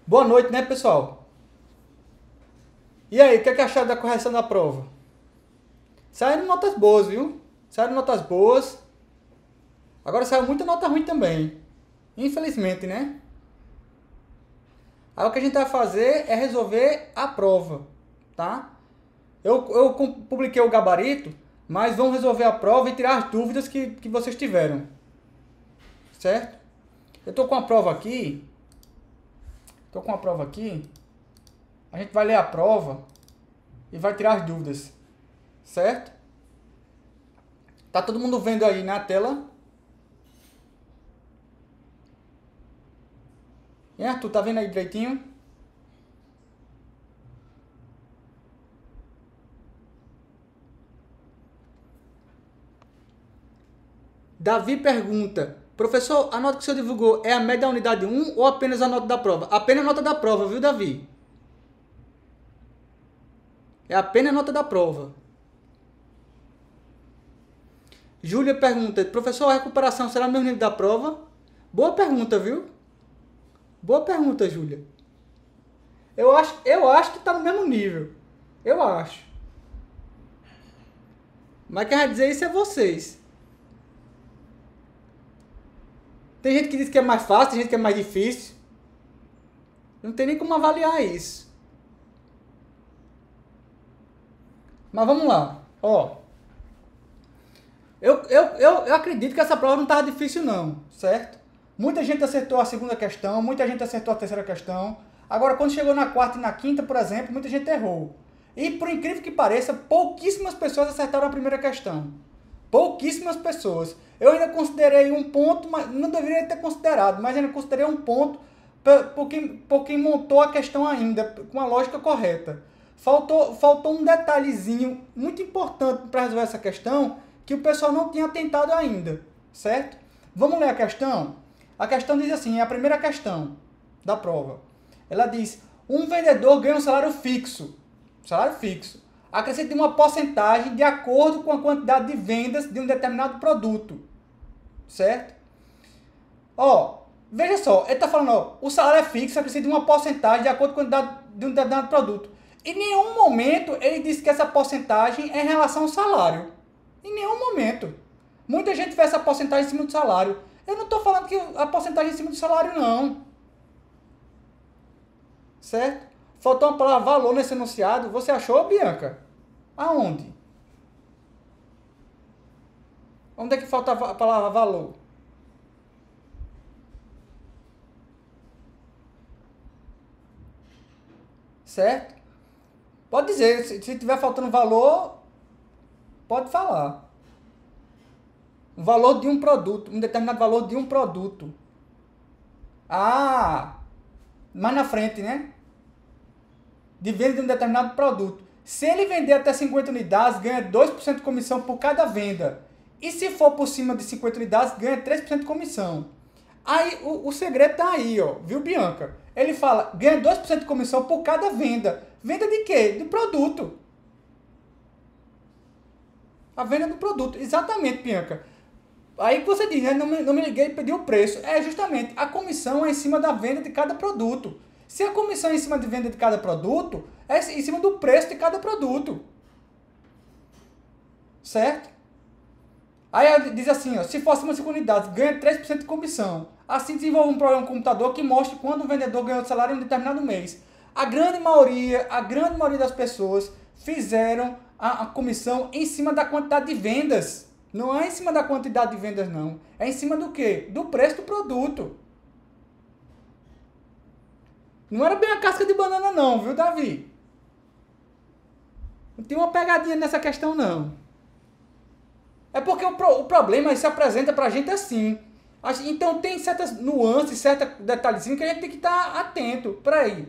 Boa noite, né, pessoal? E aí, o que é que acharam da correção da prova? Saíram notas boas, viu? Saíram notas boas. Agora saiu muita nota ruim também. Infelizmente, né? Aí o que a gente vai fazer é resolver a prova, tá? Eu publiquei o gabarito, mas vamos resolver a prova e tirar as dúvidas que vocês tiveram. Certo? Eu tô com a prova aqui. A gente vai ler a prova e vai tirar as dúvidas. Certo? Tá todo mundo vendo aí na tela? E Arthur, tá vendo aí direitinho? Davi pergunta: professor, a nota que o senhor divulgou é a média da unidade 1 ou apenas a nota da prova? Apenas a nota da prova, viu, Davi? É apenas a nota da prova. Júlia pergunta: professor, a recuperação será no mesmo nível da prova? Boa pergunta, viu? Boa pergunta, Júlia. Eu acho que tá no mesmo nível. Eu acho. Mas quem vai dizer isso é vocês. Tem gente que diz que é mais fácil, tem gente que é mais difícil. Não tem nem como avaliar isso. Mas vamos lá. Ó. Eu acredito que essa prova não estava difícil não, certo? Muita gente acertou a segunda questão, muita gente acertou a terceira questão. Agora, quando chegou na quarta e na quinta, por exemplo, muita gente errou. E, por incrível que pareça, pouquíssimas pessoas acertaram a primeira questão. Pouquíssimas pessoas. Eu ainda considerei um ponto, mas não deveria ter considerado, mas ainda considerei um ponto por quem montou a questão ainda, com a lógica correta. Faltou um detalhezinho muito importante para resolver essa questão, que o pessoal não tinha tentado ainda, certo? Vamos ler a questão? A questão diz assim, é a primeira questão da prova. Ela diz, um vendedor ganha um salário fixo. Salário fixo. Acrescente uma porcentagem de acordo com a quantidade de vendas de um determinado produto. Certo? Ó, veja só, ele está falando, ó, o salário é fixo, acrescente uma porcentagem de acordo com a quantidade de um determinado produto. Em nenhum momento ele disse que essa porcentagem é em relação ao salário. Em nenhum momento. Muita gente vê essa porcentagem em cima do salário. Eu não estou falando que a porcentagem é em cima do salário, não. Certo? Faltou uma palavra valor nesse enunciado. Você achou, Bianca? Aonde? Onde é que falta a palavra valor? Certo? Pode dizer. Se tiver faltando valor, pode falar. O valor de um produto. Um determinado valor de um produto. Ah! Mais na frente, né? De venda de um determinado produto. Se ele vender até 50 unidades, ganha 2% de comissão por cada venda. E se for por cima de 50 unidades, ganha 3% de comissão. Aí o segredo tá aí, ó. Viu, Bianca? Ele fala, ganha 2% de comissão por cada venda. Venda de quê? De produto. A venda do produto. Exatamente, Bianca. Aí que você diz, né? Não me liguei e pedi o preço. É justamente, a comissão é em cima da venda de cada produto. Se a comissão é em cima de venda de cada produto, é em cima do preço de cada produto. Certo? Aí diz assim, ó, se for acima de 5 unidades, ganha 3% de comissão. Assim desenvolve um programa no computador que mostre quando o vendedor ganhou o salário em um determinado mês. A grande maioria das pessoas fizeram a comissão em cima da quantidade de vendas. Não é em cima da quantidade de vendas, não. É em cima do quê? Do preço do produto. Não era bem a casca de banana, não, viu, Davi? Não tem uma pegadinha nessa questão, não. É porque o problema se apresenta pra gente assim. Então tem certas nuances, certos detalhezinhos que a gente tem que estar atento. Peraí.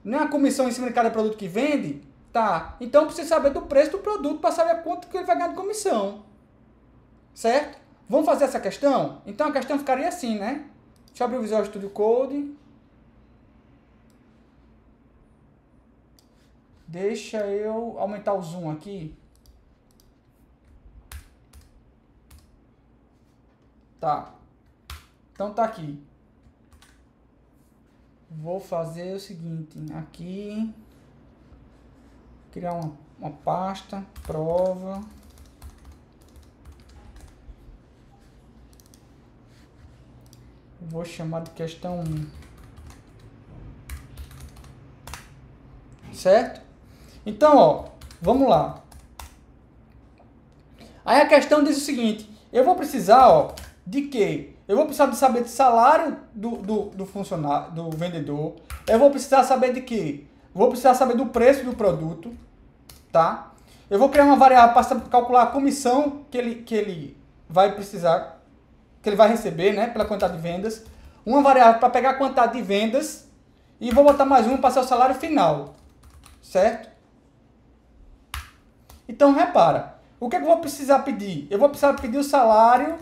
Não é a comissão em cima de cada produto que vende? Tá. Então precisa saber do preço do produto para saber quanto que ele vai ganhar de comissão. Certo? Vamos fazer essa questão? Então a questão ficaria assim, né? Deixa eu abrir o Visual Studio Code. Deixa eu aumentar o zoom aqui. Tá. Então tá aqui. vou fazer o seguinte, aqui, criar uma pasta, prova, vou chamar de questão 1, certo? Então, ó, vamos lá. Aí a questão diz o seguinte, eu vou precisar, ó, de quê? Eu vou precisar de saber do salário do funcionário, do vendedor. Eu vou precisar saber de quê? Vou precisar saber do preço do produto, tá? Eu vou criar uma variável para calcular a comissão que ele vai precisar, que ele vai receber, né, pela quantidade de vendas. Uma variável para pegar a quantidade de vendas e vou botar mais uma para ser o salário final, certo? Então, repara, o que eu vou precisar pedir? Eu vou precisar pedir o salário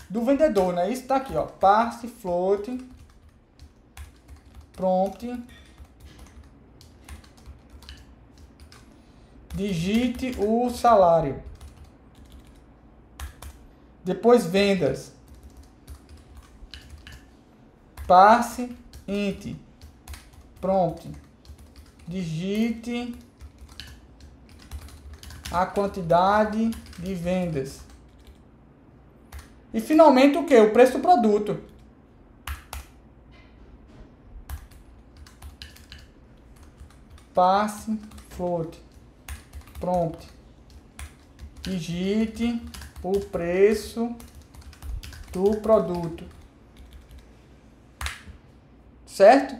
do vendedor, né? Isso tá aqui, ó, parse float prompt digite o salário. Depois vendas. Parse int prompt digite a quantidade de vendas. E finalmente o que? O preço do produto. Parse float prompt digite o preço do produto. Certo?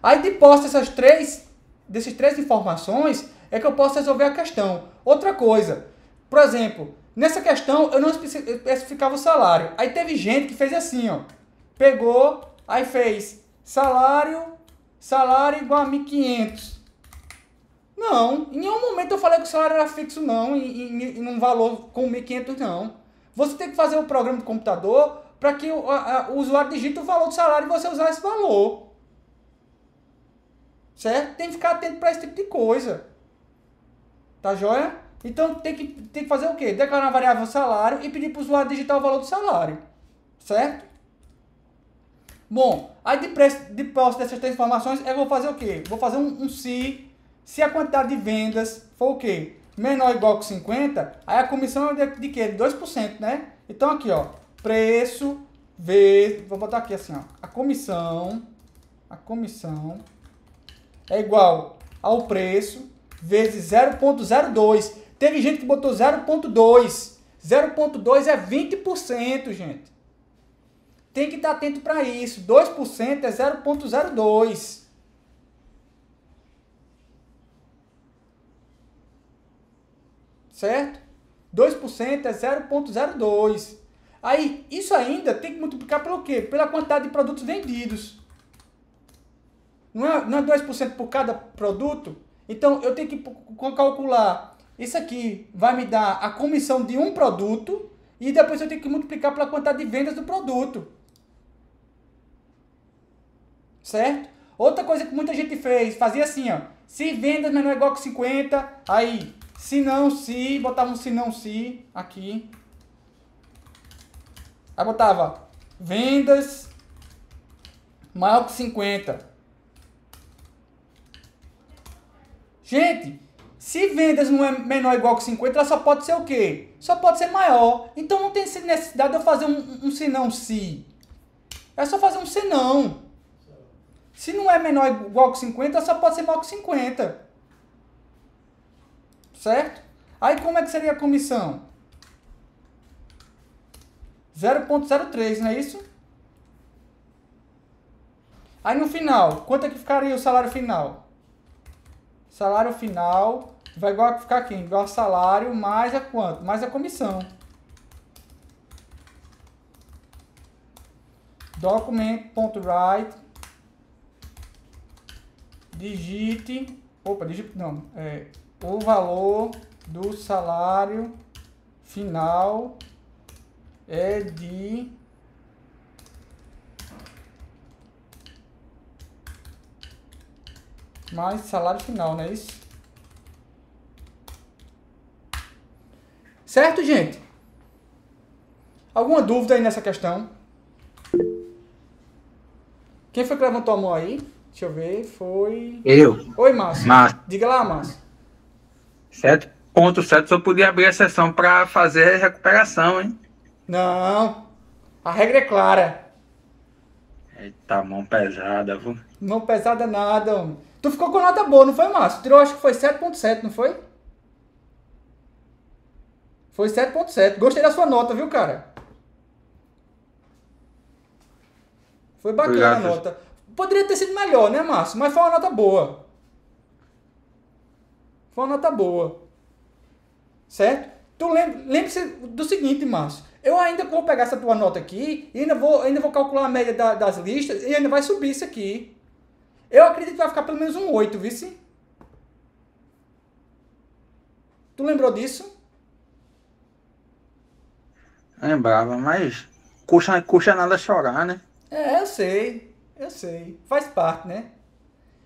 Aí depois dessas três informações é que eu posso resolver a questão. Outra coisa, por exemplo, nessa questão eu não especificava o salário. Aí teve gente que fez assim, ó. Pegou, aí fez salário igual a 1.500. Não, em nenhum momento eu falei que o salário era fixo não, e num valor com 1.500 não. Você tem que fazer um programa de computador para que o usuário digite o valor do salário e você usar esse valor. Certo? Tem que ficar atento para esse tipo de coisa. Tá joia? Então tem que fazer o quê? Declarar a variável salário e pedir para o usuário digitar o valor do salário. Certo? Bom, aí depois dessas três informações eu vou fazer o quê? Vou fazer um se a quantidade de vendas for o quê? Menor ou igual que 50, aí a comissão é de quê? De 2%, né? Então aqui, ó, preço vezes, vou botar aqui assim, ó, a comissão é igual ao preço vezes 0,02. Teve gente que botou 0,2. 0,2 é 20%, gente. Tem que estar atento para isso. 2% é 0,02. Certo? 2% é 0,02. Aí, isso ainda tem que multiplicar pelo quê? Pela quantidade de produtos vendidos. Não é 2% por cada produto? Então, eu tenho que calcular. Isso aqui vai me dar a comissão de um produto e depois eu tenho que multiplicar pela quantidade de vendas do produto. Certo? Outra coisa que muita gente fazia assim, ó. Se vendas menor ou igual que 50, aí, se não, se, botava um se não, se, aqui. Aí botava vendas maior que 50. Gente, se vendas não é menor ou igual que 50, ela só pode ser o quê? Só pode ser maior. Então não tem necessidade de eu fazer um se não, se. É só fazer um se não. Se não é menor ou igual que 50, ela só pode ser maior que 50. Certo? Aí como é que seria a comissão? 0,03, não é isso? Aí no final, quanto é que ficaria o salário final? Salário final vai ficar aqui, igual a salário mais a quanto? Mais a comissão. Document.write digite o valor do salário final é de mais salário final, não é isso? Certo, gente? Alguma dúvida aí nessa questão? Quem foi que levantou a mão aí? Deixa eu ver, foi... Eu. Oi, Márcio. Mas Diga lá, Márcio. 7.7 só podia abrir a sessão para fazer recuperação, hein? Não, a regra é clara. Eita, mão pesada, viu? Não pesada nada, homem. Tu ficou com nota boa, não foi, Márcio? Tirou, acho que foi 7.7, não foi? Foi 7.7. Gostei da sua nota, viu, cara? Foi bacana a Obrigado, nota. Poderia ter sido melhor, né, Márcio? Mas foi uma nota boa. Foi uma nota boa. Certo? Tu lembre-se do seguinte, Márcio. Eu ainda vou pegar essa tua nota aqui e ainda vou calcular a média das listas e ainda vai subir isso aqui. Eu acredito que vai ficar pelo menos um 8, vice? Tu lembrou disso? lembrava, mas custa nada chorar, né? É, eu sei. Eu sei. Faz parte, né?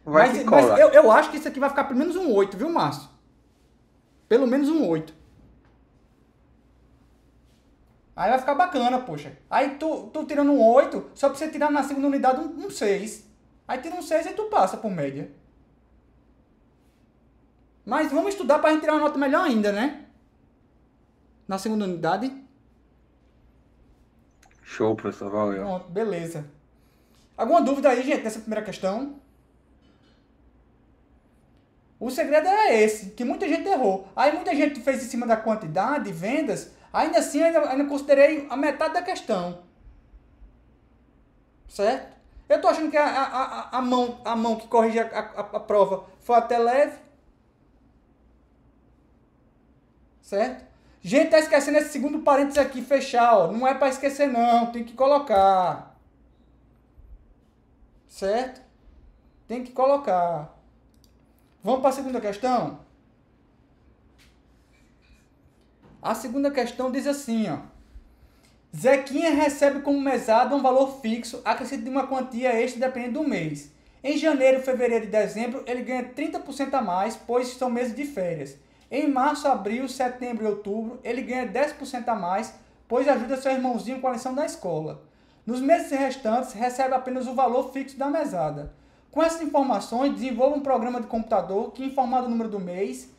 Vai que Mas cola. eu acho que isso aqui vai ficar pelo menos um 8, viu, Márcio? Pelo menos um 8. Aí vai ficar bacana, poxa. Aí tu tirando um 8, só pra você tirar na segunda unidade um 6. Aí tira um 6 e tu passa por média. Mas vamos estudar pra gente tirar uma nota melhor ainda, né? Na segunda unidade. Show, professor, valeu. Pronto, beleza. Alguma dúvida aí, gente, nessa primeira questão? O segredo é esse, que muita gente errou. Aí muita gente fez em cima da quantidade, vendas, ainda assim ainda considerei a metade da questão. Certo? Eu tô achando que a mão que corrige a prova foi até leve. Certo? Gente, tá esquecendo esse segundo parênteses aqui, fechar, ó. Não é para esquecer não, tem que colocar. Certo? Tem que colocar. Vamos para a segunda questão? A segunda questão diz assim, ó. Zequinha recebe como mesada um valor fixo acrescido de uma quantia extra dependendo do mês. Em janeiro, fevereiro e dezembro, ele ganha 30% a mais, pois são meses de férias. Em março, abril, setembro e outubro, ele ganha 10% a mais, pois ajuda seu irmãozinho com a lição da escola. Nos meses restantes, recebe apenas o valor fixo da mesada. Com essas informações, desenvolva um programa de computador que, informado o número do mês,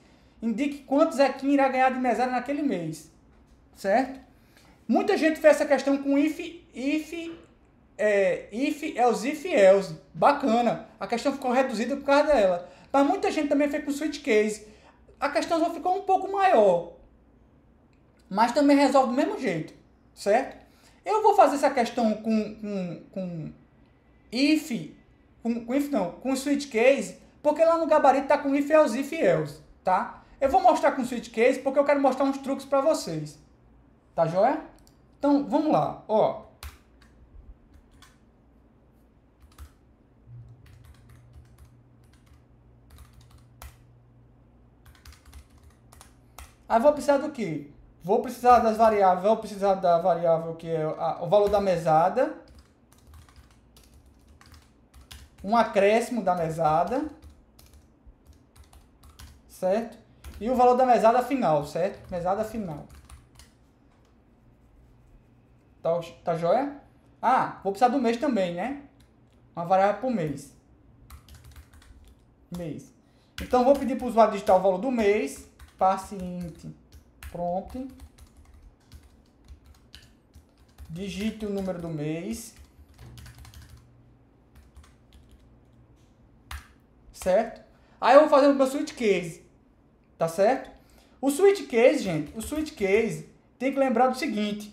indique quanto Zequinha irá ganhar de mesada naquele mês. Certo? Muita gente fez essa questão com if, else, if, else. Bacana. A questão ficou reduzida por causa dela. Mas muita gente também fez com switch case. A questão só ficou um pouco maior. Mas também resolve do mesmo jeito. Certo? Eu vou fazer essa questão com switch case, porque lá no gabarito tá com if, else, if, else. Tá? Eu vou mostrar com switch case porque eu quero mostrar uns truques para vocês. Tá joia? Então, vamos lá, ó. Aí vou precisar do quê? Vou precisar das variáveis, vou precisar da variável que é o valor da mesada, um acréscimo da mesada, certo? E o valor da mesada final, certo? Mesada final. Tá joia? Ah, vou precisar do mês também, né? Uma variável por mês. Mês. Então, vou pedir para o usuário digitar o valor do mês. Paciente prompt. Digite o número do mês. Certo? Aí eu vou fazer o meu switch case. Tá certo? O switch case, gente, o switch case tem que lembrar do seguinte.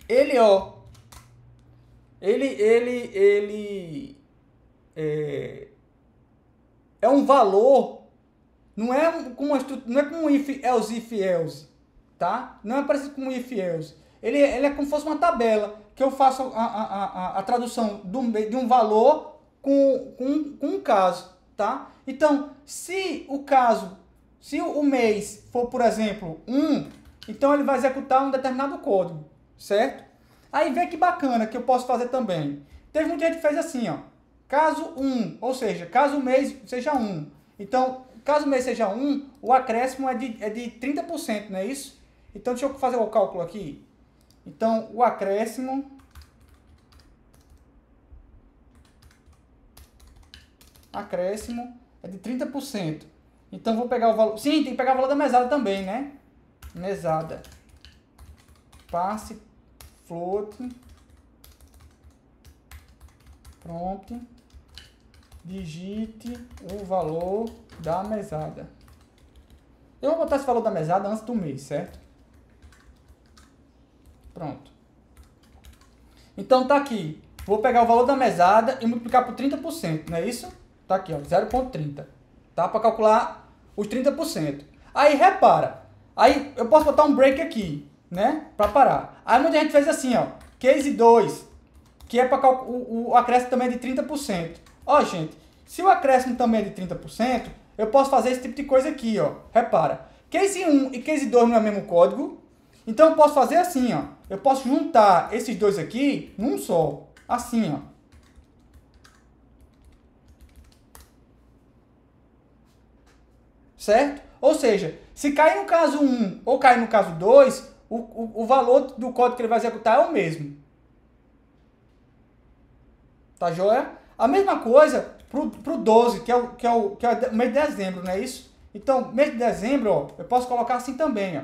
Ele, ó, é um valor, não é como um if, else, tá? Não é parecido com um if, else. Ele é como se fosse uma tabela, que eu faço a tradução de um valor com um caso, tá? Então, se o mês for, por exemplo, 1, então ele vai executar um determinado código. Certo? Aí vê que bacana que eu posso fazer também. Teve muita gente que fez assim, ó. Caso 1, ou seja, caso o mês seja 1. Então, caso o mês seja 1, o acréscimo é de 30%, não é isso? Então, deixa eu fazer o cálculo aqui. Então, o acréscimo acréscimo é de 30%. Então vou pegar o valor... Sim, tem que pegar o valor da mesada também, né? Mesada. Passe, float, prompt, digite o valor da mesada. Eu vou botar esse valor da mesada antes do mês, certo? Pronto. Então tá aqui. Vou pegar o valor da mesada e multiplicar por 30%, não é isso? Tá aqui, ó, 0,30. Tá? Para calcular os 30%. Aí repara. Aí eu posso botar um break aqui, né? Para parar. Aí muita gente fez assim, ó. Case 2, que é para o acréscimo também de 30%. Ó, gente, se o acréscimo também é de 30%, eu posso fazer esse tipo de coisa aqui, ó. Repara. Case 1 e Case 2 não é o mesmo código. Então eu posso fazer assim, ó. Eu posso juntar esses dois aqui num só. Assim, ó. Certo? Ou seja, se cair no caso 1 ou cair no caso 2, o valor do código que ele vai executar é o mesmo. Tá joia? A mesma coisa pro 12, que é o mês de dezembro, não é isso? Então, mês de dezembro, ó, eu posso colocar assim também, ó.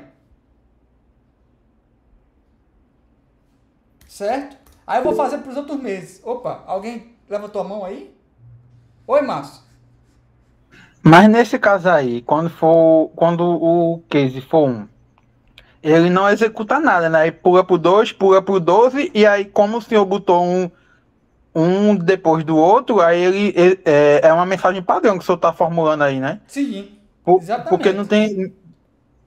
Certo? Aí eu vou fazer para os outros meses. Opa, alguém levantou a mão aí? Oi, Márcio. Mas nesse caso aí, quando o case for 1, ele não executa nada, né? Aí pula pro 2, pula pro 12, e aí como o senhor botou um depois do outro, aí é uma mensagem padrão que o senhor tá formulando aí, né? Sim, Porque não exatamente. tem,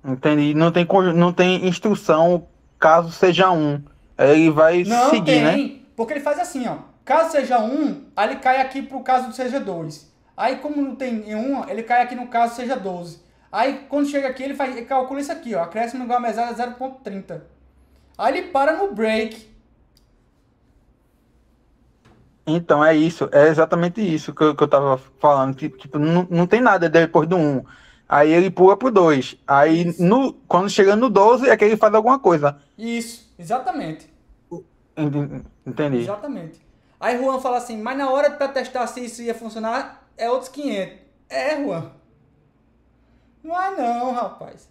entendi, não tem instrução caso seja um. Ele vai Não seguir, né? tem, porque ele faz assim, ó. Caso seja 1, aí ele cai aqui pro caso seja 2. Aí como não tem 1, ele cai aqui no caso seja 12. Aí quando chega aqui, ele calcula isso aqui, ó. Acréscimo igual a mesada 0,30. Aí ele para no break. Então é isso, é exatamente isso que eu tava falando. Que, tipo, não tem nada depois do 1. Aí ele pula pro 2. Aí Isso, quando chega no 12 é que ele faz alguma coisa. isso, exatamente. Entendi. Exatamente. Aí Juan fala assim, mas na hora para testar se isso ia funcionar, é outros 500. É, Juan. Não é não, rapaz.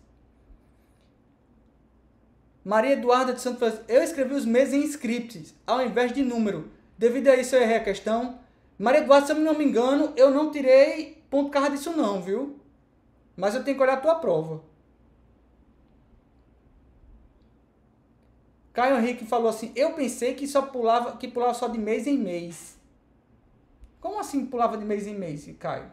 Maria Eduarda de Santos Francisco. Eu escrevi os meses em scripts, ao invés de número. Devido a isso eu errei a questão. Maria Eduarda, se eu não me engano, eu não tirei ponto por causa disso não, viu? Mas eu tenho que olhar a tua prova. Caio Henrique falou assim, eu pensei que pulava só de mês em mês. Como assim pulava de mês em mês, Caio?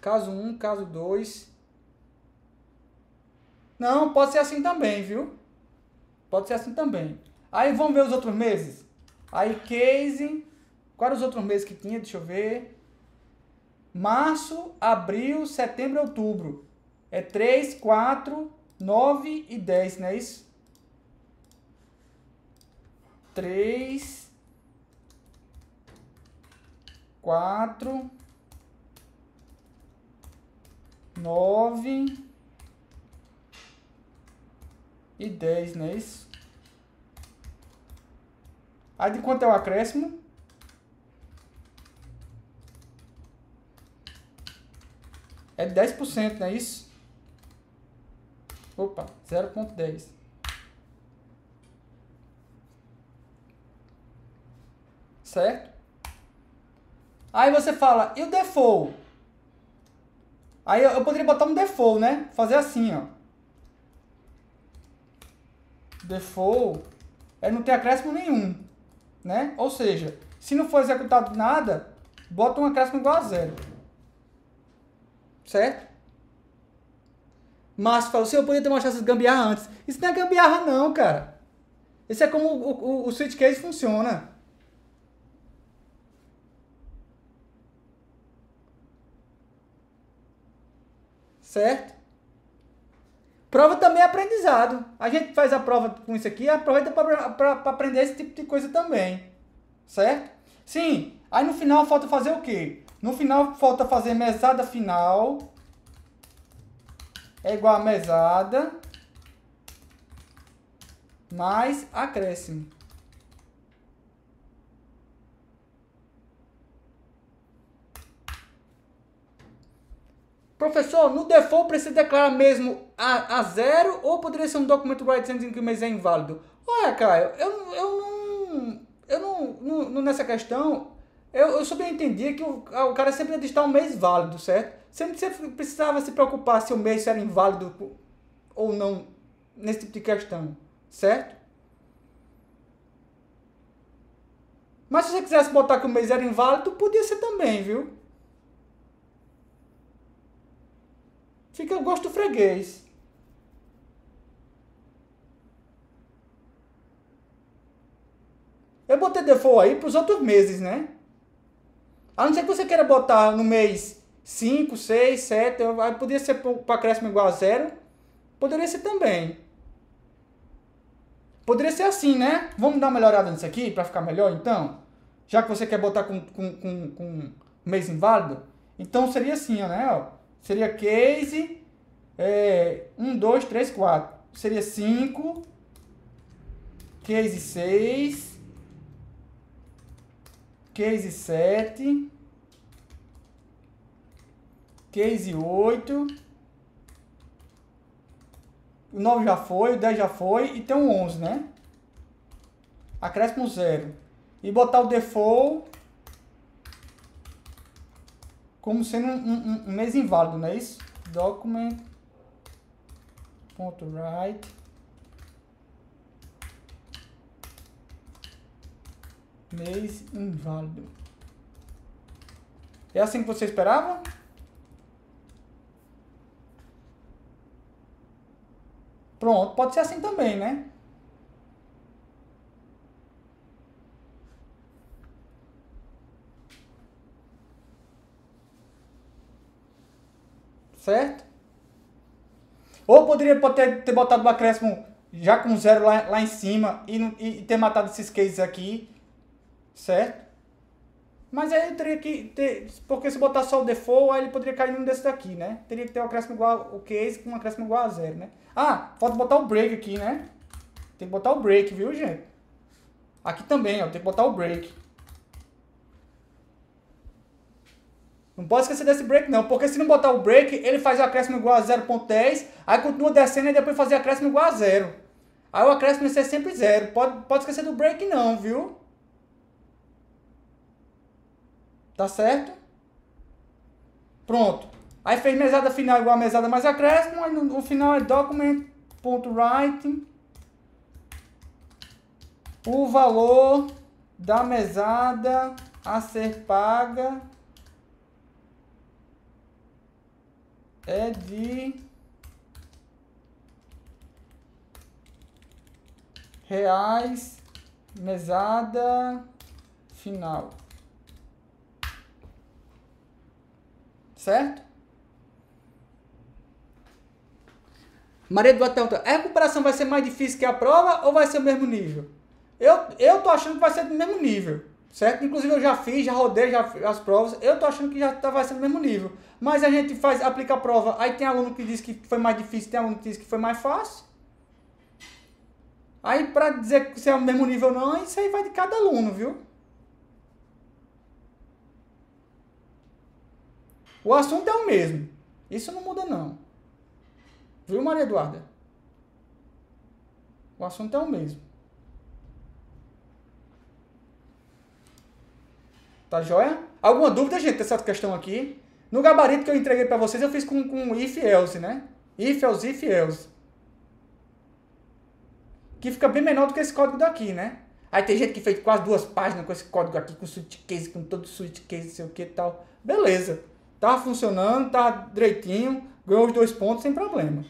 Caso 1, caso 2. Não, pode ser assim também, viu? Pode ser assim também. Aí vamos ver os outros meses. Aí case. Quais eram os outros meses que tinha? Deixa eu ver. Março, abril, setembro e outubro. É 3, 4, 9 e 10, não é isso? 3, 4, 9 e 10, não é isso? Aí de quanto é o acréscimo? É 10%, não é isso? Opa, 0,10. Certo? Aí você fala, e o default? Aí eu poderia botar um default, né? Fazer assim, ó. Default é não ter acréscimo nenhum, né? Ou seja, se não for executado nada, bota um acréscimo igual a 0. Certo? Márcio falou, se eu podia ter mostrado essas gambiarra antes. Isso não é gambiarra não, cara. Isso é como o switch case funciona. Certo? Prova também é aprendizado. A gente faz a prova com isso aqui e aproveita para aprender esse tipo de coisa também. Certo? Sim. Aí no final falta fazer o quê? No final falta fazer mesada final é igual a mesada mais acréscimo. Professor, no default precisa declarar mesmo a zero ou poderia ser um documento write dizendo que o mês é inválido? Olha, Caio, nessa questão, eu também entendia que o cara sempre ia listar um mês válido, certo? Sempre você precisava se preocupar se o mês era inválido ou não nesse tipo de questão, certo? Mas se você quisesse botar que o mês era inválido, podia ser também, viu? Fica o gosto do freguês. Eu botei default aí para os outros meses, né? A não ser que você queira botar no mês 5, 6, 7, aí poderia ser para acréscimo igual a 0. Poderia ser também. Poderia ser assim, né? Vamos dar uma melhorada nisso aqui para ficar melhor, então? Já que você quer botar com mês inválido. Então seria assim, ó, né? Ó. Seria case 1, 2, 3, 4. Seria 5. Case 6. Case 7. Case 8. O 9 já foi, o 10 já foi e tem um 11, né? Acréscimo 0. E botar o default como sendo um mês inválido, não é isso? Document.write mês inválido. É assim que você esperava? Pronto, pode ser assim também, né? Certo? Ou poderia ter botado o acréscimo já com 0 lá em cima e ter matado esses cases aqui. Certo? Mas aí eu teria que ter... Porque se botar só o default, aí ele poderia cair num desses daqui, né? Teria que ter o acréscimo igual o case com um acréscimo igual a 0, né? Ah, falta botar o break aqui, né? Tem que botar o break, viu, gente? Aqui também, ó. Tem que botar o break. Não pode esquecer desse break, não. Porque se não botar o break, ele faz o acréscimo igual a 0.10, aí continua descendo e depois fazer acréscimo igual a 0. Aí o acréscimo vai ser sempre 0. Pode esquecer do break, não, viu? Tá certo? Pronto. Aí fez mesada final igual a mesada mais acréscimo. Aí no final é document.write o valor da mesada a ser paga é de reais mesada final. Certo? Maria Eduardo pergunta, a recuperação vai ser mais difícil que a prova ou vai ser o mesmo nível? Eu tô achando que vai ser do mesmo nível, certo? Inclusive eu já fiz, já rodei as provas, eu tô achando que vai ser do mesmo nível. Mas a gente aplica a prova, aí tem aluno que diz que foi mais difícil, tem aluno que diz que foi mais fácil. Aí pra dizer se é o mesmo nível ou não, isso aí vai de cada aluno, viu? O assunto é o mesmo. Isso não muda, não. Viu, Maria Eduarda? O assunto é o mesmo. Tá joia? Alguma dúvida, gente, dessa questão aqui? No gabarito que eu entreguei para vocês, eu fiz com if else, né? If else, if else. Que fica bem menor do que esse código daqui, né? Aí tem gente que fez quase 2 páginas com esse código aqui, com switch case, com todo switch case, não sei o que e tal. Beleza. Tava funcionando, tava direitinho, ganhou os 2 pontos sem problema.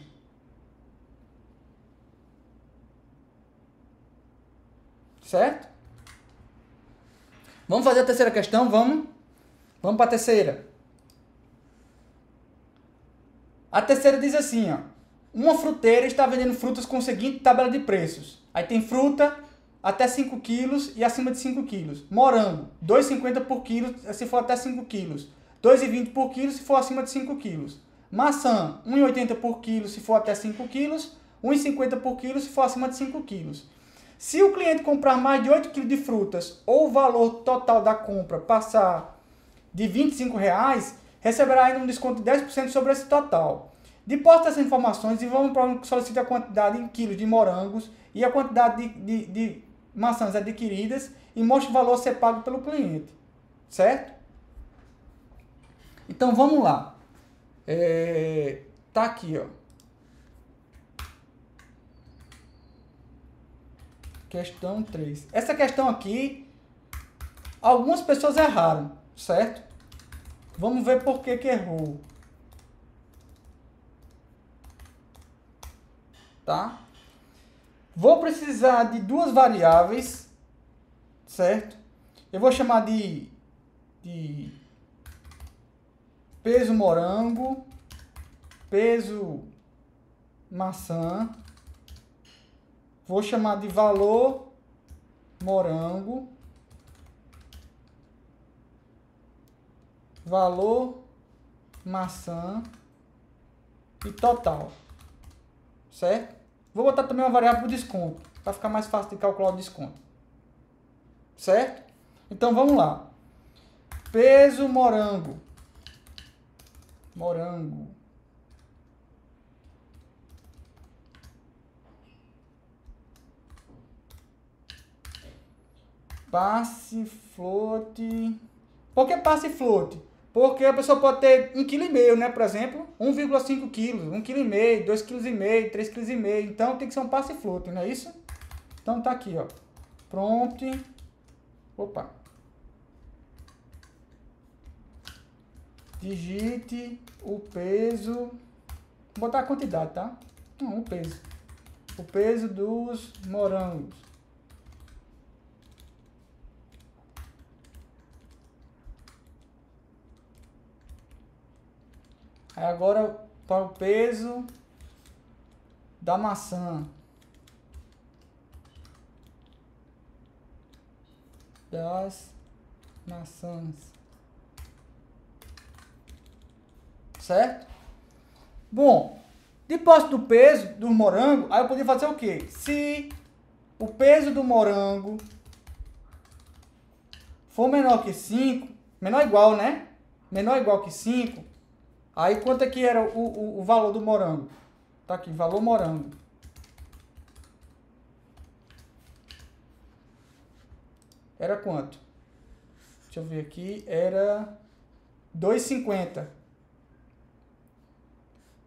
Certo? Vamos fazer a terceira questão? Vamos para a terceira. A terceira diz assim, ó. Uma fruteira está vendendo frutas com a seguinte tabela de preços. Aí tem fruta até 5 quilos e acima de 5 quilos. Morango, 2,50 por quilo se for até 5 quilos. 2,20 por quilo se for acima de 5 quilos. Maçã, 1,80 por quilo se for até 5 quilos. 1,50 por quilo se for acima de 5 quilos. Se o cliente comprar mais de 8 quilos de frutas ou o valor total da compra passar de R$ 25,00, receberá ainda um desconto de 10% sobre esse total. Depois dessas informações, desenvolva um programa que solicite a quantidade em quilos de morangos e a quantidade de maçãs adquiridas e mostre o valor a ser pago pelo cliente. Certo? Então vamos lá. Tá aqui, ó. Questão 3. Essa questão aqui, algumas pessoas erraram, certo? Vamos ver por que errou. Tá? Vou precisar de duas variáveis, certo? Eu vou chamar de peso morango, peso maçã. Vou chamar de valor morango, valor maçã e total. Certo? Vou botar também uma variável para o desconto, para ficar mais fácil de calcular o desconto. Certo? Então vamos lá. Peso morango. Morango. Passe float. Por que passe float? Porque a pessoa pode ter 1,5 kg, né? Por exemplo, 1,5 kg, 1,5 kg, 2,5 kg, 3,5 kg. Então tem que ser um passe float, não é isso? Então tá aqui, ó. Prompt. Opa. Digite o peso. Vou botar a quantidade, tá? Não, o peso. O peso dos morangos. Aí agora para o peso da maçã. Das maçãs. Certo? Bom, depois do peso do morango, aí eu poderia fazer o quê? Se o peso do morango for menor que 5, menor ou igual, né? Menor ou igual que 5, aí quanto é que era o valor do morango? Tá aqui, valor morango. Era quanto? Deixa eu ver aqui. Era 2,50.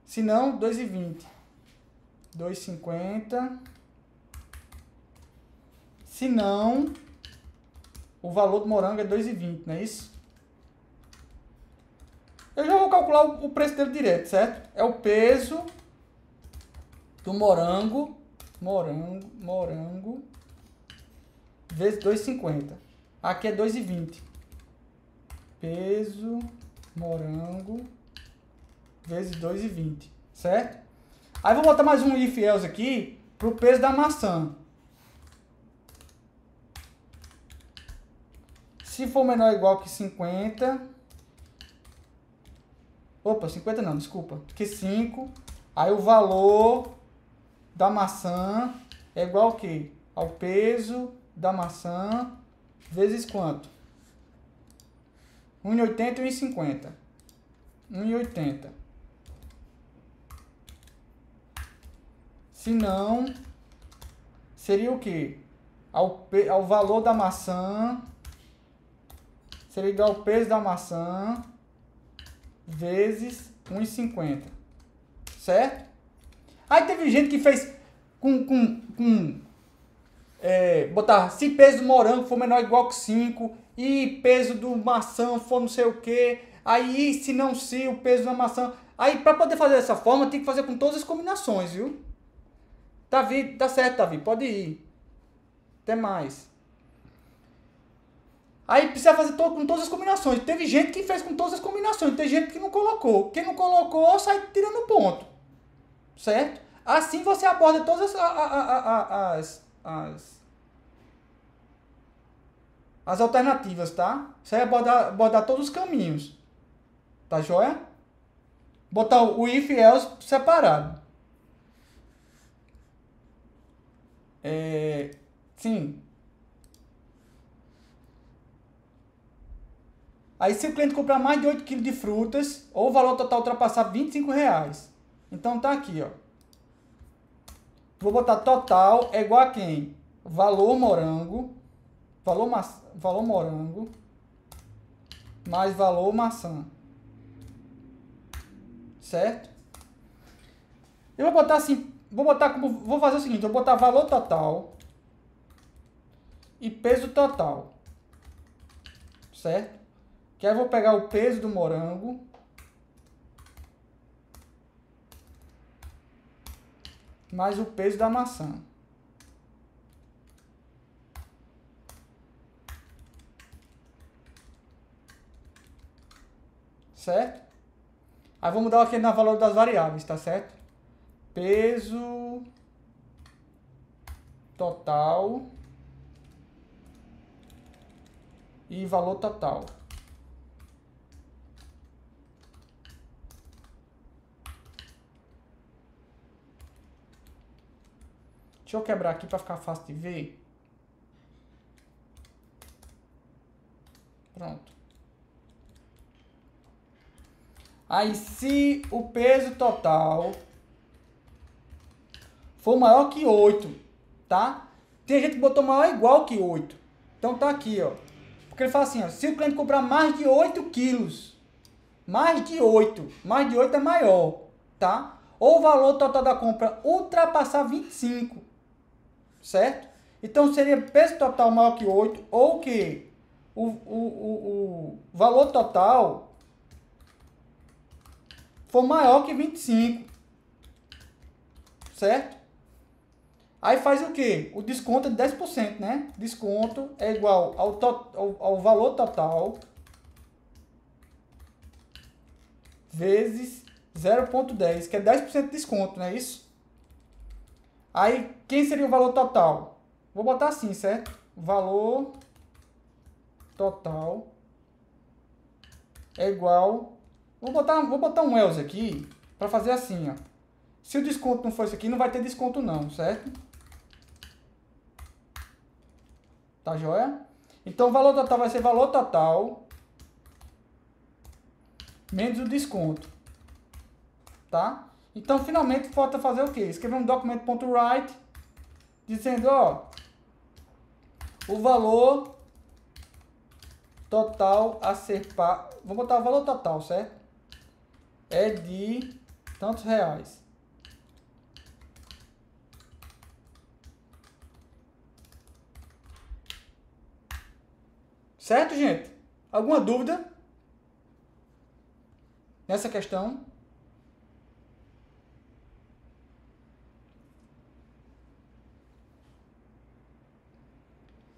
Se não, 2,20. 2,50. Se não, o valor do morango é 2,20, não é isso? Eu já vou calcular o preço dele direto, certo? É o peso do morango vezes 2,50. Aqui é 2,20. Peso morango vezes 2,20, certo? Aí vou botar mais um if else aqui para o peso da maçã. Se for menor ou igual que 50... Opa, 50 não, desculpa. Que 5. Aí o valor da maçã é igual ao quê? Ao peso da maçã vezes quanto? 1,80 e 1,50. 1,80. Se não, seria o quê? Ao valor da maçã, seria igual ao peso da maçã vezes 1,50. Certo? Aí teve gente que fez botar se peso do morango for menor ou igual que 5 e peso do maçã for não sei o que, aí se não se o peso da maçã, aí para poder fazer dessa forma tem que fazer com todas as combinações, viu? Davi, tá certo, Davi, pode ir. Até mais. Aí precisa fazer com todas as combinações. Teve gente que fez com todas as combinações, tem gente que não colocou. Quem não colocou sai tirando ponto. Certo? Assim você aborda todas as alternativas, tá? Você vai abordar todos os caminhos. Tá joia? Botar o if else separado. Sim. Aí se o cliente comprar mais de 8 kg de frutas, ou o valor total ultrapassar R$25. Então tá aqui, ó. Vou botar total é igual a quem? Valor morango, valor morango, mais valor maçã. Certo? Eu vou botar assim, vou fazer o seguinte, eu vou botar valor total e peso total. Certo? Que aí eu vou pegar o peso do morango mais o peso da maçã. Certo? Aí vou mudar aqui na valor das variáveis, tá certo? Peso total e valor total. Deixa eu quebrar aqui para ficar fácil de ver. Pronto. Aí, se o peso total for maior que 8, tá? Tem gente que botou maior igual que 8. Então tá aqui, ó. Porque ele fala assim, ó, se o cliente comprar mais de 8 quilos, mais de 8 é maior, tá? Ou o valor total da compra ultrapassar 25, certo? Então seria peso total maior que 8, ou que o valor total for maior que 25, certo? Aí faz o quê? O desconto é de 10%, né? Desconto é igual ao valor total vezes 0,10, que é 10% de desconto, não é isso? Aí, quem seria o valor total? Vou botar assim, certo? Valor total é igual... Vou botar um else aqui para fazer assim, ó. Se o desconto não for isso aqui, não vai ter desconto não, certo? Tá joia? Então, o valor total vai ser valor total menos o desconto. Tá? Então, finalmente, falta fazer o quê? Escrever um documento.write dizendo, ó, o valor total a ser pago. Vou botar o valor total, certo? É de tantos reais. Certo, gente? Alguma dúvida nessa questão?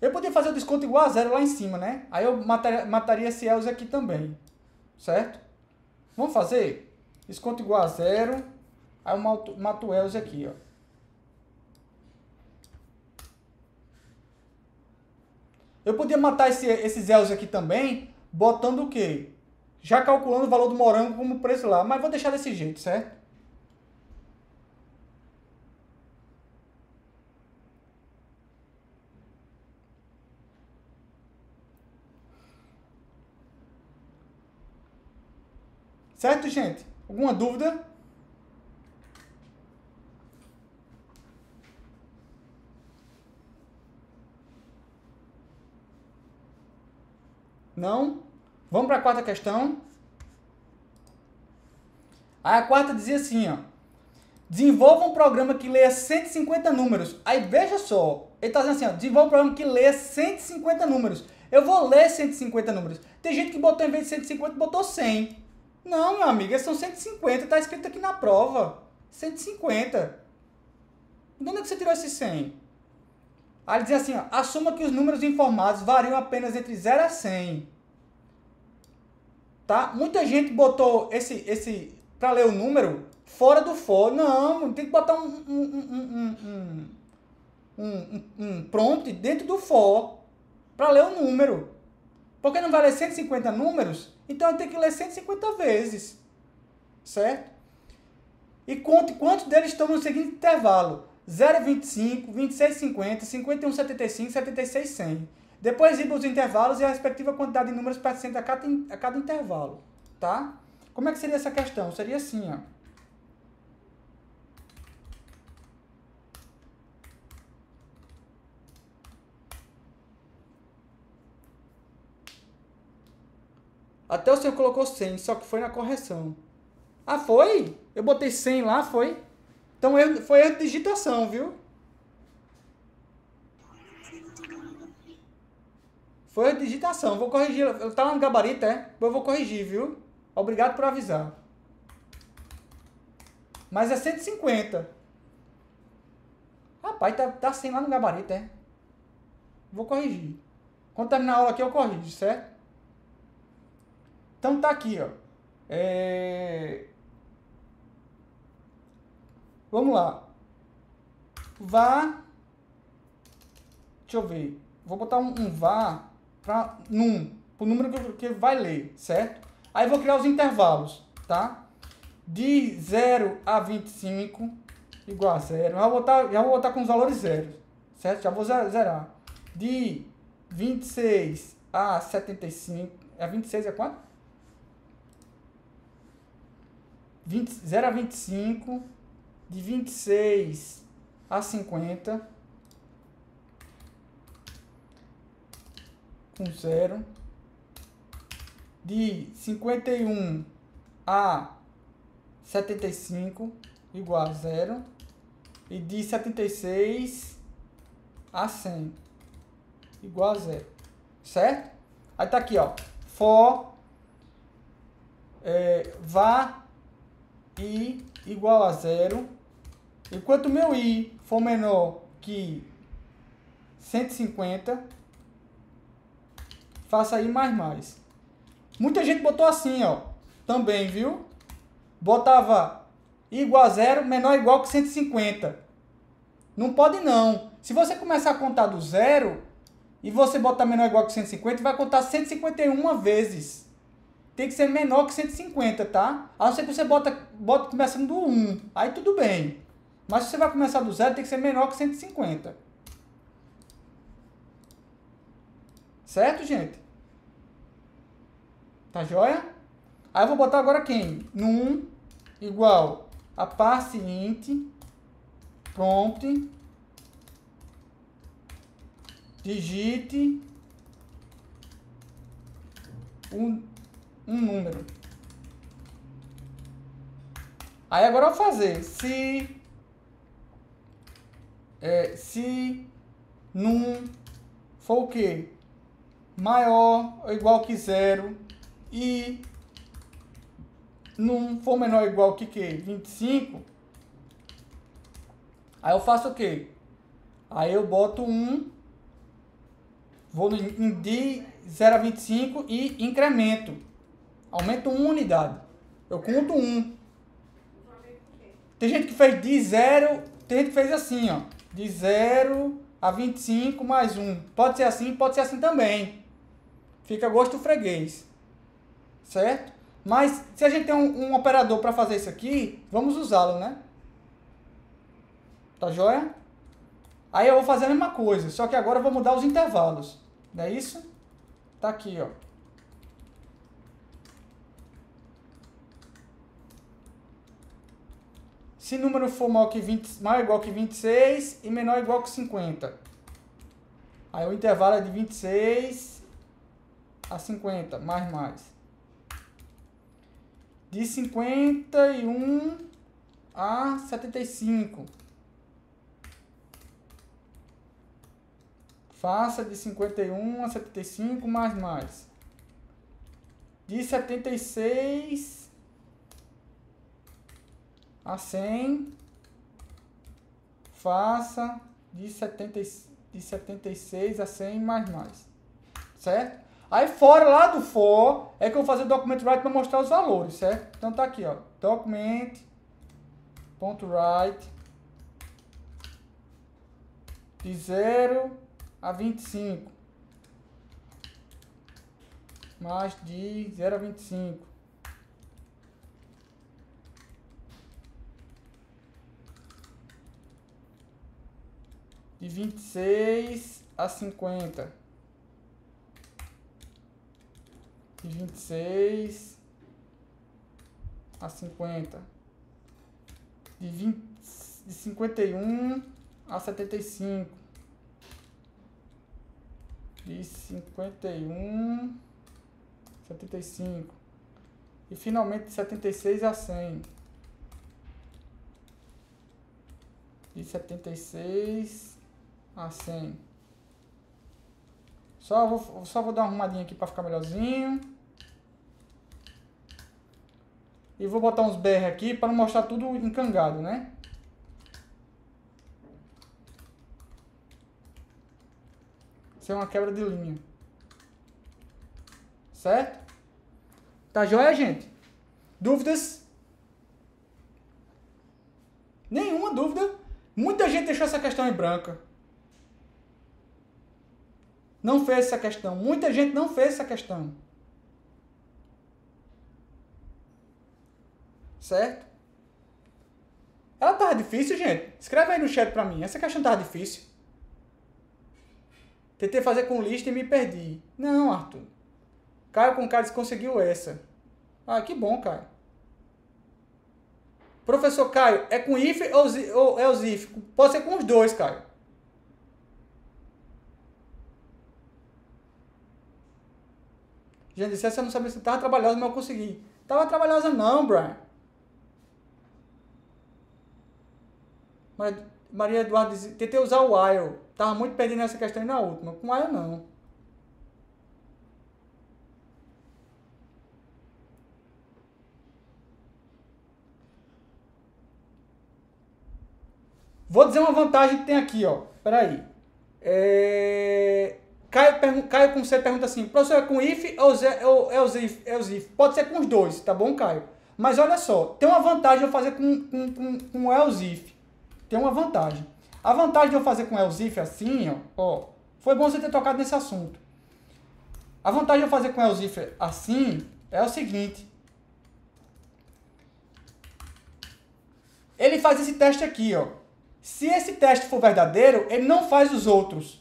Eu poderia fazer o desconto igual a 0 lá em cima, né? Aí eu mataria esse else aqui também. Certo? Vamos fazer? Desconto igual a 0. Aí eu mato o else aqui, ó. Eu podia matar esses else aqui também, botando o quê? Já calculando o valor do morango como preço lá. Mas vou deixar desse jeito, certo? Certo, gente? Alguma dúvida? Não? Vamos para a quarta questão. Aí a quarta dizia assim, ó. Desenvolva um programa que leia 150 números. Aí veja só, ele está dizendo assim, ó, desenvolva um programa que leia 150 números. Eu vou ler 150 números. Tem gente que botou, em vez de 150, botou 100. Não, meu amigo, são 150, está escrito aqui na prova. 150. De onde é que você tirou esse 100? Aí ele dizia assim, ó, assuma que os números informados variam apenas entre 0 a 100. Tá? Muita gente botou esse para ler o número fora do for. Não, tem que botar um prompt dentro do for para ler o número. Porque não vai ler 150 números, então eu tenho que ler 150 vezes. Certo? E conte quantos deles estão no seguinte intervalo. 0,25, 26,50, 51,75, 76,100. Depois ir para os intervalos e a respectiva quantidade de números pertencentes a cada intervalo, tá? Como é que seria essa questão? Seria assim, ó. Até o senhor colocou 100, só que foi na correção. Ah, foi? Eu botei 100 lá, foi? Então foi erro de digitação, viu? Foi erro de digitação. Vou corrigir. Tá lá no gabarito, é? Eu vou corrigir, viu? Obrigado por avisar. Mas é 150. Rapaz, tá 100 lá no gabarito, é? Vou corrigir. Quando terminar a aula aqui, eu corrijo, certo? Então tá aqui, ó. Vamos lá. Vá. Deixa eu ver. Vou botar um vá para pro número que vai ler, certo? Aí vou criar os intervalos, tá? De 0 a 25 igual a 0. Já vou botar com os valores zeros, certo? Já vou zerar. De 26 a 75. A 26 é quanto? 0 a 25, de 26 a 50, com 0, de 51 a 75, igual a 0, e de 76 a 100, igual a 0, certo? Aí tá aqui, ó, for, vá, i igual a 0, enquanto o meu i for menor que 150, faça i mais. Muita gente botou assim, ó, também, viu? Botava i igual a 0, menor ou igual que 150. Não pode não. Se você começar a contar do zero e você botar menor ou igual que 150, vai contar 151 vezes. Tem que ser menor que 150, tá? A não ser que você bota começando do 1. Aí tudo bem. Mas se você vai começar do 0, tem que ser menor que 150. Certo, gente? Tá joia? Aí eu vou botar agora quem? Num igual a passe int prompt digite um número. Aí agora eu vou fazer se num for o quê? Maior ou igual que 0 e num for menor ou igual que quê? 25. Aí eu faço o quê? Aí eu boto vou de 0 a 25 e incremento. Aumento 1 unidade. Eu conto 1. Tem gente que fez de 0, tem gente que fez assim, ó. De 0 a 25 mais 1. Pode ser assim também. Fica a gosto do freguês. Certo? Mas se a gente tem um operador para fazer isso aqui, vamos usá-lo, né? Tá joia? Aí eu vou fazer a mesma coisa, só que agora eu vou mudar os intervalos. Não é isso? Tá aqui, ó. Se o número for maior ou igual que 26 e menor ou igual que 50. Aí o intervalo é de 26 a 50, mais. De 51 a 75. Faça de 51 a 75, mais. De 76 a 100, faça de 76 a 100, mais. Certo? Aí fora, lá do for, é que eu vou fazer o document write para mostrar os valores, certo? Então tá aqui, ó, document.write de 0 a 25, mais de 0 a 25. de 26 a 50. De 26 a 50. De 51 a 75. De 51 a 75. E finalmente de 76 a 100. De 76 a 100. Só vou dar uma arrumadinha aqui para ficar melhorzinho. E vou botar uns BR aqui para não mostrar tudo encangado, né? Isso é uma quebra de linha. Certo? Tá joia, gente? Dúvidas? Nenhuma dúvida? Muita gente deixou essa questão em branca. Não fez essa questão. Muita gente não fez essa questão. Certo? Ela tava difícil, gente? Escreve aí no chat pra mim. Essa questão tava difícil. Tentei fazer com lista e me perdi. Não, Arthur. Caio com Cálice conseguiu essa. Ah, que bom, Caio. Professor Caio, é com if ou é os if? Pode ser com os dois, Caio. Gente, disse, essa eu não sabia se estava trabalhosa, mas eu consegui. Tava trabalhosa não, Brian. Maria Eduardo disse, tentei usar o while. Tava muito perdido nessa questão e na última. Com while não. Vou dizer uma vantagem que tem aqui, ó. Peraí. Caio com C pergunta assim, professor, é com if ou é os if? Pode ser com os dois, tá bom, Caio? Mas olha só, tem uma vantagem de eu fazer com else if. Tem uma vantagem. A vantagem de eu fazer com else if assim, ó, foi bom você ter tocado nesse assunto. A vantagem de eu fazer com else if assim é o seguinte. Ele faz esse teste aqui, ó. Se esse teste for verdadeiro, ele não faz os outros.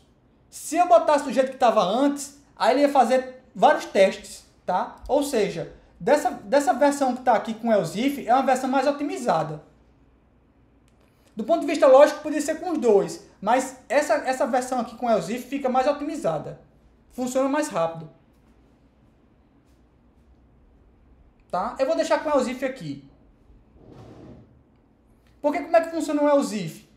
Se eu botasse do jeito que estava antes, aí ele ia fazer vários testes, tá? Ou seja, dessa versão que está aqui com else if, é uma versão mais otimizada. Do ponto de vista lógico, poderia ser com os dois, mas essa versão aqui com else if fica mais otimizada. Funciona mais rápido. Tá? Eu vou deixar com else if aqui. Porque como é que funciona o else if?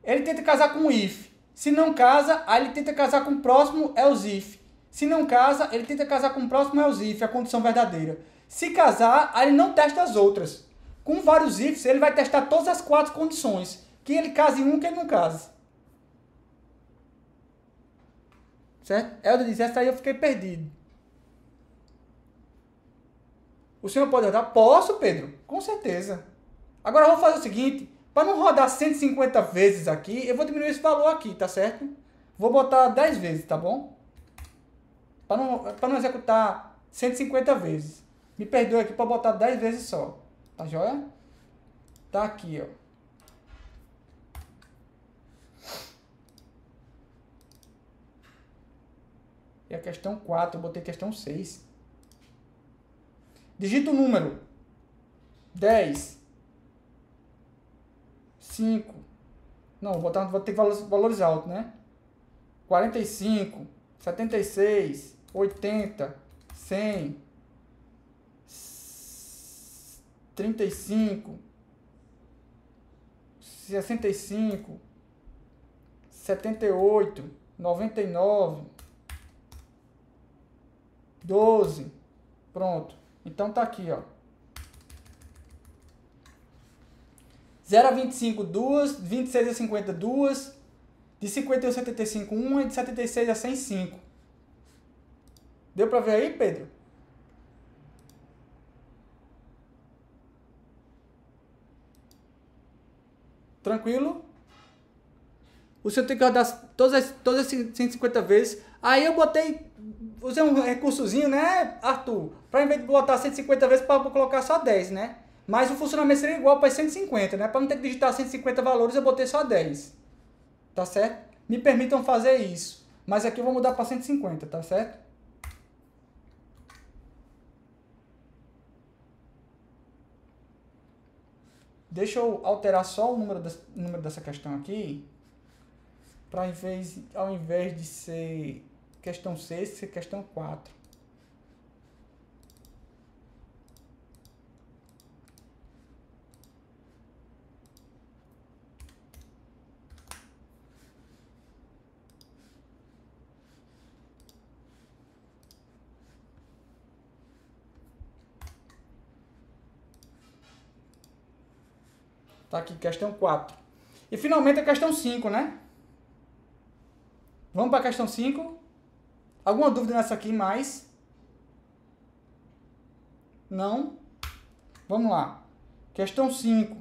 Ele tenta casar com o if. Se não casa, aí ele tenta casar com o próximo else if. Se não casa, ele tenta casar com o próximo else if, a condição verdadeira. Se casar, aí ele não testa as outras. Com vários ifs, ele vai testar todas as 4 condições. Que ele case em um, que ele não case. Certo? Helder diz, essa aí eu fiquei perdido. O senhor pode rodar? Posso, Pedro. Com certeza. Agora eu vou fazer o seguinte. Para não rodar 150 vezes aqui, eu vou diminuir esse valor aqui, tá certo? Vou botar 10 vezes, tá bom? Para não executar 150 vezes. Me perdoe aqui para botar 10 vezes só. Tá joia? Tá aqui, ó. E a questão 4, eu botei questão 6. Digita o número. 10. 5. Não, vou ter valores altos, né? 45, 76, 80, 100, 35, 65, 78, 99, 12. Pronto. Então tá aqui, ó. 0 a 25, 2. 26 a 50, 2. De 51 a 75, 1. E de 76 a 100, 5. Deu pra ver aí, Pedro? Tranquilo? O senhor tem que rodar todas as 150 vezes. Aí eu usei um recursozinho, né, Arthur? Para, em vez de botar 150 vezes, para colocar só 10, né? Mas o funcionamento seria igual para 150, né? Para não ter que digitar 150 valores, eu botei só 10. Tá certo? me permitam fazer isso. Mas aqui eu vou mudar para 150, tá certo? Deixa eu alterar só o número dessa questão aqui, para ao invés de ser questão 6, ser questão 4. Tá aqui, questão 4. E finalmente a questão 5, né? Vamos para a questão 5. Alguma dúvida nessa aqui mais? Não? Vamos lá. Questão 5.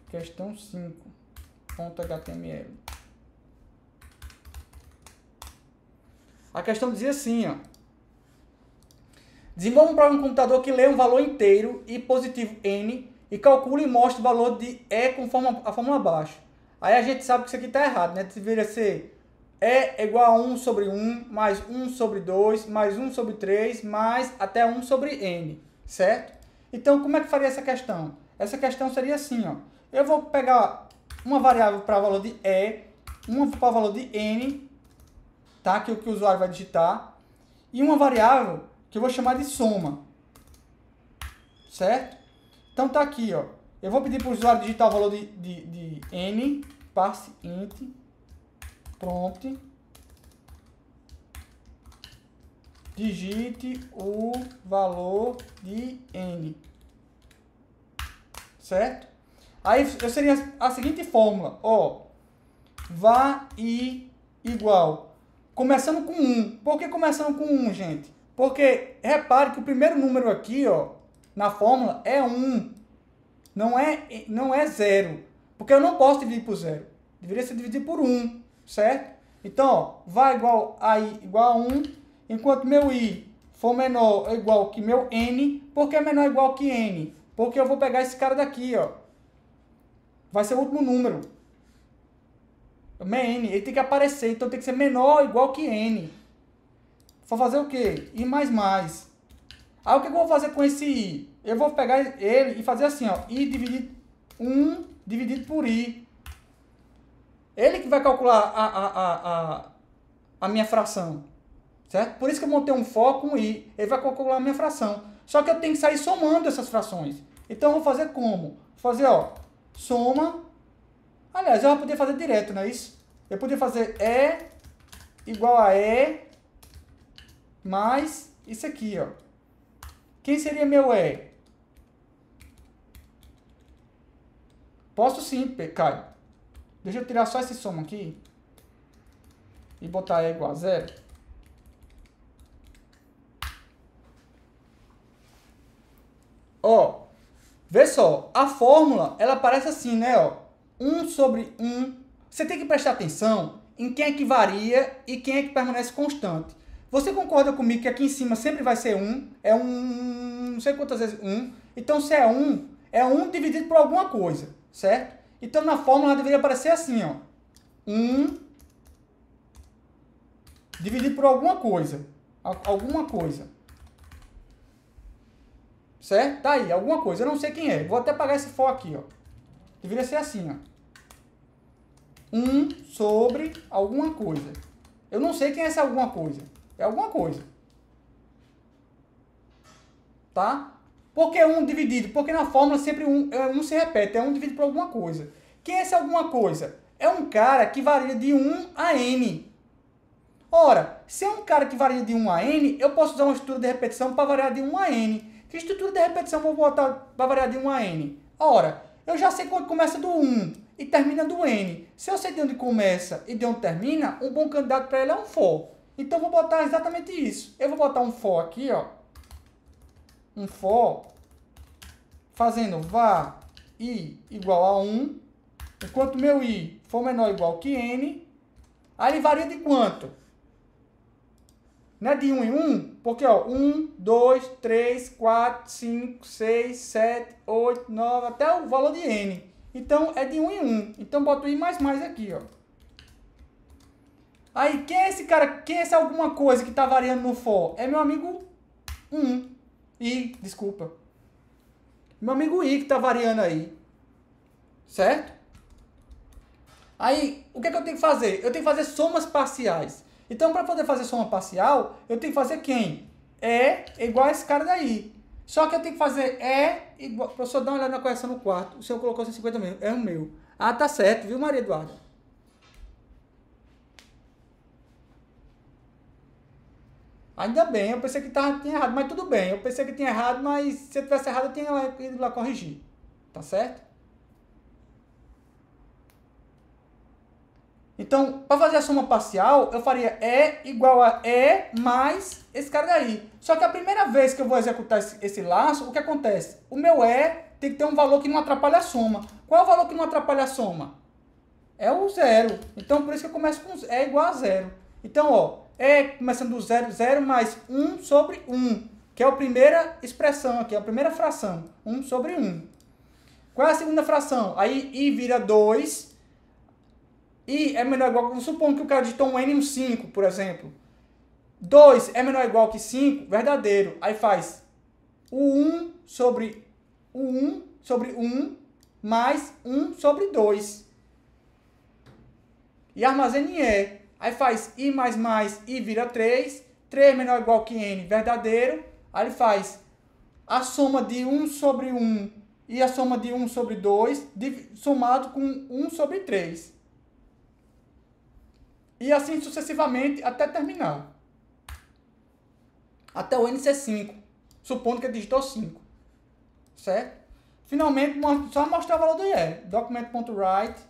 Questão 5. .html. A questão dizia assim, ó. Desenvolva um programa no computador que lê um valor inteiro e positivo n e calcule e mostre o valor de E conforme a fórmula abaixo. Aí a gente sabe que isso aqui está errado, né? Deveria ser E igual a 1 sobre 1, mais 1 sobre 2, mais 1 sobre 3, mais até 1 sobre n, certo? Então, como é que faria essa questão? Essa questão seria assim, ó. Eu vou pegar uma variável para o valor de E, uma para o valor de n, tá? Que é o que o usuário vai digitar, e uma variável que eu vou chamar de soma, certo? Então tá aqui, ó. Eu vou pedir para o usuário digitar o valor de n, parse int, prompt, digite o valor de n, certo? Aí eu seria a seguinte fórmula, ó, var i igual, começando com 1. Por que começando com 1, gente? Porque repare que o primeiro número aqui, ó, na fórmula é 1, não é 0, porque eu não posso dividir por 0, deveria ser dividido por 1, certo? Então, ó, var igual a i igual a 1, enquanto meu i for menor ou igual que meu n. Por que menor ou igual que n? Porque eu vou pegar esse cara daqui, ó, vai ser o último número, n, ele tem que aparecer, então tem que ser menor ou igual que n. Vou fazer o quê? I mais mais. Aí o que eu vou fazer com esse i? Eu vou pegar ele e fazer assim, ó, i dividido 1 dividido por i. Ele que vai calcular a minha fração, certo? Por isso que eu montei um for com i. Ele vai calcular a minha fração. Só que eu tenho que sair somando essas frações. Então eu vou fazer como? Vou fazer, ó, soma. Aliás, eu poderia fazer direto, não é isso? Eu poderia fazer E igual a E mais isso aqui, ó. Quem seria meu E? Posso sim, Caio. Deixa eu tirar só esse soma aqui. E botar E igual a 0. Ó, vê só. A fórmula, ela aparece assim, né, ó. 1 sobre 1. Você tem que prestar atenção em quem é que varia e quem é que permanece constante. Você concorda comigo que aqui em cima sempre vai ser 1? É um, não sei quantas vezes 1. Então, se é 1 dividido por alguma coisa, certo? Então, na fórmula deveria aparecer assim, ó. 1 dividido por alguma coisa. Alguma coisa. Certo? Tá aí, alguma coisa. Eu não sei quem é. Vou até apagar esse for aqui, ó. Deveria ser assim, ó. 1 sobre alguma coisa. Eu não sei quem é essa alguma coisa. É alguma coisa. Tá? Por que 1 dividido? Porque na fórmula sempre 1 se repete. É 1 dividido por alguma coisa. Quem é essa alguma coisa? É um cara que varia de 1 a n. Ora, se é um cara que varia de 1 a n, eu posso usar uma estrutura de repetição para variar de 1 a n. Que estrutura de repetição eu vou botar para variar de 1 a n? Ora, eu já sei quando começa do 1 e termina do n. Se eu sei de onde começa e de onde termina, um bom candidato para ele é um for. Então, eu vou botar exatamente isso. Eu vou botar um for aqui, ó. Um for fazendo var i igual a 1, enquanto meu i for menor ou igual que n. Aí ele varia de quanto? Não é de 1 em 1? Porque, ó, 1, 2, 3, 4, 5, 6, 7, 8, 9, até o valor de n. Então, é de 1 em 1. Então, boto i mais aqui, ó. Aí, quem é esse cara? Quem é esse alguma coisa que está variando no for? É meu amigo 1. I, desculpa. Meu amigo i que está variando aí. Certo? Aí, o que é que eu tenho que fazer? Eu tenho que fazer somas parciais. Então, para poder fazer soma parcial, eu tenho que fazer quem? É igual a esse cara daí. Só que eu tenho que fazer igual... Professor, dá uma olhada na correção no quarto. O senhor colocou 150 mil. É o meu. Ah, tá certo, viu, Maria Eduarda? Ainda bem, eu pensei que tinha errado, mas tudo bem. Eu pensei que tinha errado, mas se eu tivesse errado, eu tinha ido lá corrigir. Tá certo? Então, para fazer a soma parcial, eu faria E igual a E mais esse cara daí. Só que a primeira vez que eu vou executar esse laço, o que acontece? O meu E tem que ter um valor que não atrapalha a soma. Qual é o valor que não atrapalha a soma? É o zero. Então, por isso que eu começo com E igual a zero. Então, ó, E começando do zero, 0 mais 1 sobre 1, que é a primeira expressão aqui, a primeira fração. 1 sobre 1. Qual é a segunda fração? Aí, I vira 2. I é menor ou igual, vamos supor que o cara digitou um N e um 5, por exemplo. 2 é menor ou igual que 5, verdadeiro. Aí faz o 1 sobre 1 mais 1 sobre 2. E armazena em E. Aí faz I mais I vira 3. 3 é menor ou igual que N, verdadeiro. Aí ele faz a soma de 1 sobre 1 e a soma de 1 sobre 2, somado com 1 sobre 3. E assim sucessivamente até terminar. Até o N ser 5. Supondo que ele digitou 5. Certo? Finalmente, só mostrar o valor do IE. Document.write.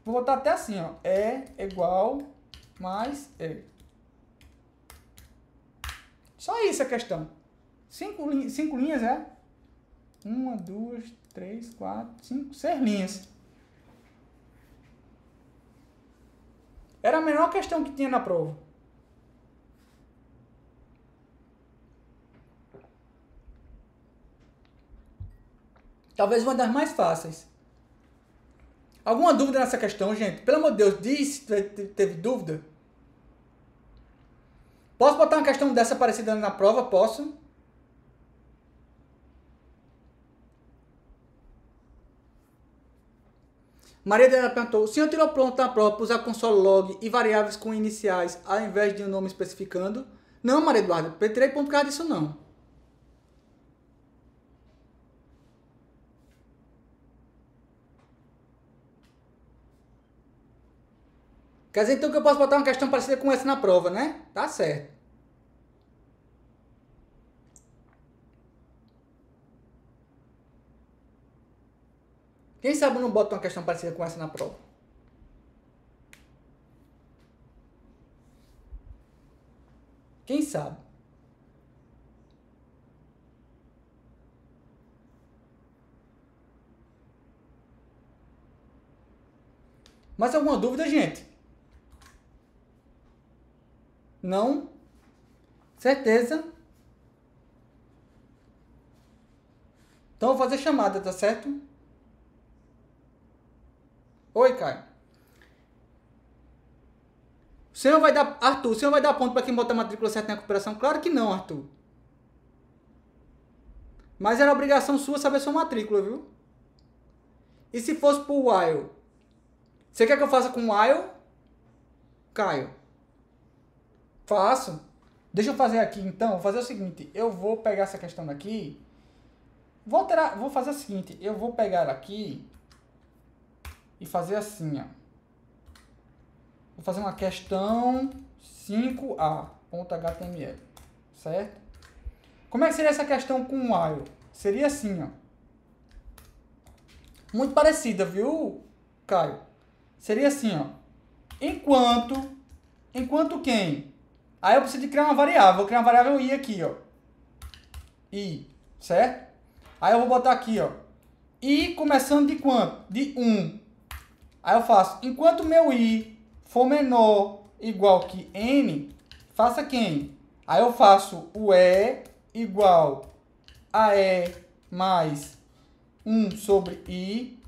Vou botar até assim, ó. E igual mais E. Só isso a questão. 5 linhas, é? 1, 2, 3, 4, 5, 6 linhas. Era a menor questão que tinha na prova. Talvez uma das mais fáceis. Alguma dúvida nessa questão, gente? Pelo amor de Deus, diz se teve dúvida. Posso botar uma questão dessa parecida na prova? Posso? Maria Helena perguntou, o senhor tirou pronto na prova para usar console log e variáveis com iniciais ao invés de um nome especificando? Não, Maria Eduarda, eu tirei ponto por causa disso não. Quer dizer então que eu posso botar uma questão parecida com essa na prova, né? Tá certo. Quem sabe eu não boto uma questão parecida com essa na prova? Quem sabe? Mais alguma dúvida, gente? Não? Certeza? Então eu vou fazer chamada, tá certo? Oi, Caio. O senhor vai dar... Arthur, o senhor vai dar ponto para quem bota a matrícula certa na recuperação? Claro que não, Arthur. Mas era obrigação sua saber sua matrícula, viu? E se fosse pro while? Você quer que eu faça com while? Caio. Faço. Deixa eu fazer aqui, então. Vou fazer o seguinte. Eu vou pegar essa questão daqui. Vou fazer o seguinte. Eu vou pegar aqui e fazer assim, ó. Vou fazer uma questão 5a.html, certo? Como é que seria essa questão com while? Seria assim, ó. Muito parecida, viu, Caio? Seria assim, ó. Enquanto quem? Aí eu preciso de criar uma variável. Vou criar uma variável i aqui, ó. I, certo? Aí eu vou botar aqui, ó. I começando de quanto? De 1. Aí eu faço, enquanto meu i for menor igual que n, faça quem? Aí eu faço o e igual a e mais 1 sobre i.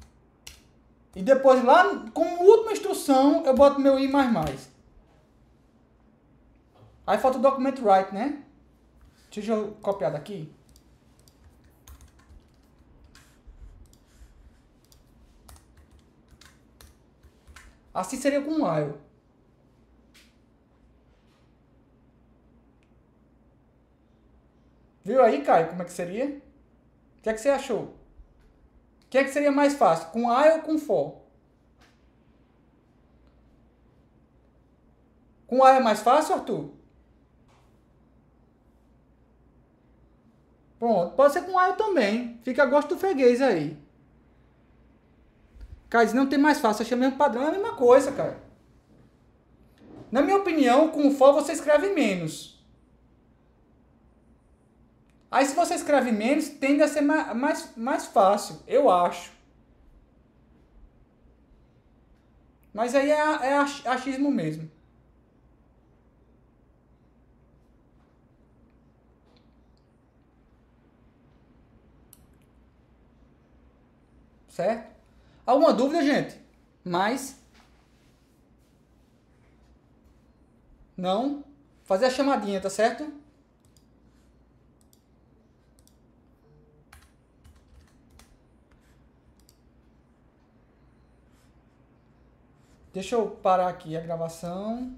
E depois lá, como última instrução, eu boto meu i mais mais. Aí falta o document write, né? Deixa eu copiar daqui. Assim seria com o while. Viu aí, Caio, como é que seria? O que é que você achou? O que é que seria mais fácil, com while ou com for? Com while é mais fácil, Arthur? Pronto, pode ser com while também. Fica a gosto do freguês aí. Cara, não tem mais fácil, achei o mesmo padrão, é a mesma coisa, cara. Na minha opinião, com o for você escreve menos. Aí se você escreve menos, tende a ser mais fácil, eu acho. Mas aí é achismo mesmo. Certo? Alguma dúvida, gente? Mais? Não? Fazer a chamadinha, tá certo? Deixa eu parar aqui a gravação.